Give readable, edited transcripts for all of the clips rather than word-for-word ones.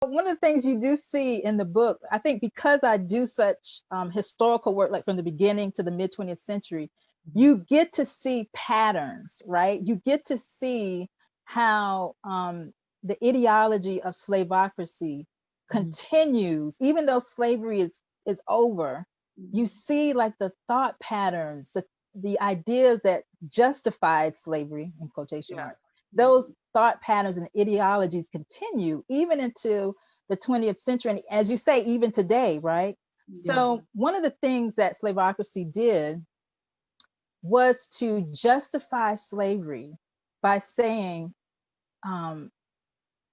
One of the things you do see in the book, I think because I do such historical work, like from the beginning to the mid 20th century, you get to see patterns, right? You get to see how the ideology of slavocracy continues, even though slavery is over. You see like the thought patterns, the ideas that justified slavery in quotation Yeah. marks, those thought patterns and ideologies continue even into the 20th century. And as you say, even today, right? Yeah. So one of the things that slavocracy did was to justify slavery by saying, um,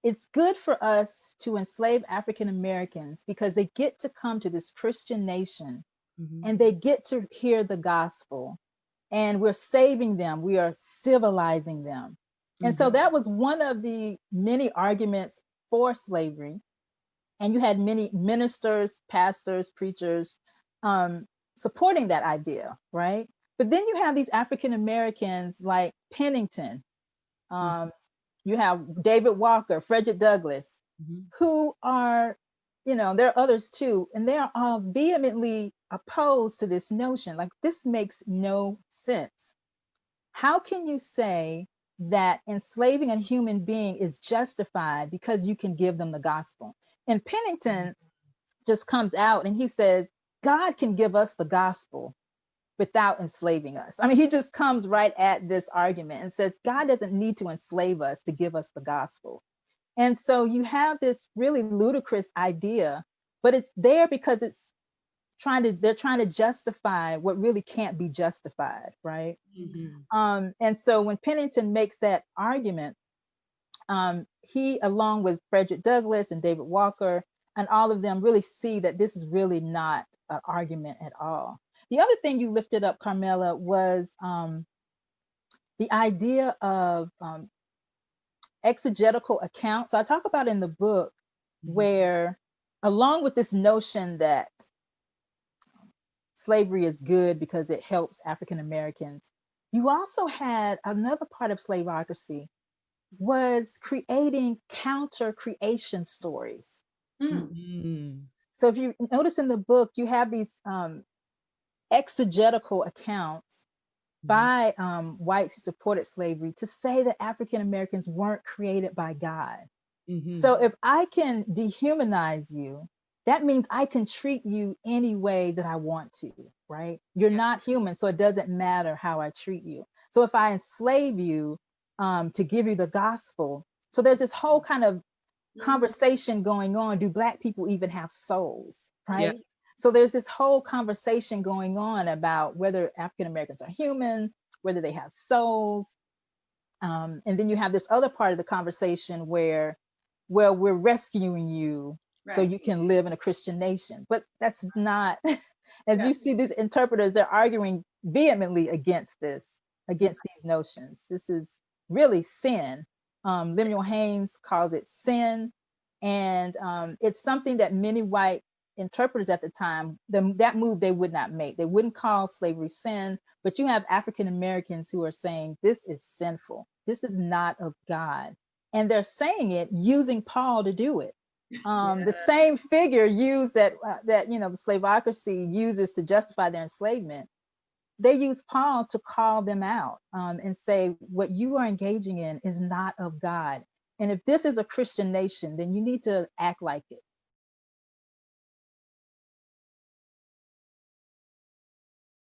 it's good for us to enslave African Americans because they get to come to this Christian nation and they get to hear the gospel, and we're saving them, we are civilizing them. And so that was one of the many arguments for slavery. And you had many ministers, pastors, preachers um, supporting that idea, right? But then you have these African Americans like Pennington, um, you have David Walker, Frederick Douglass, who are, there are others too, and they are all vehemently opposed to this notion. Like, this makes no sense. How can you say that enslaving a human being is justified because you can give them the gospel? And Pennington just comes out and he says, God can give us the gospel without enslaving us. I mean, he just comes right at this argument and says, God doesn't need to enslave us to give us the gospel. And so you have this really ludicrous idea, but it's there because they're trying to justify what really can't be justified, right? And so when Pennington makes that argument, he, along with Frederick Douglass and David Walker, and all of them really see that this is really not an argument at all. The other thing you lifted up, Carmela, was the idea of exegetical accounts. So I talk about in the book where, along with this notion that slavery is good because it helps African Americans, you also had another part of slavocracy was creating counter creation stories. So if you notice in the book, you have these exegetical accounts by whites who supported slavery to say that African Americans weren't created by God. So if I can dehumanize you, that means I can treat you any way that I want to, right? You're not human, so it doesn't matter how I treat you. So if I enslave you to give you the gospel, so there's this whole kind of conversation going on. Do Black people even have souls, Yeah. right? So there's this whole conversation going on about whether African Americans are human, whether they have souls. And then you have this other part of the conversation where, well, we're rescuing you so you can live in a Christian nation. But that's not, as you see these interpreters, they're arguing vehemently against this, against these notions. This is really sin. Lemuel Haynes calls it sin. And it's something that many white interpreters at the time, that move they would not make. They wouldn't call slavery sin, but you have African Americans who are saying this is sinful. This is not of God. And they're saying it using Paul to do it. The same figure used that the slavocracy uses to justify their enslavement. They use Paul to call them out and say, what you are engaging in is not of God. And if this is a Christian nation, then you need to act like it.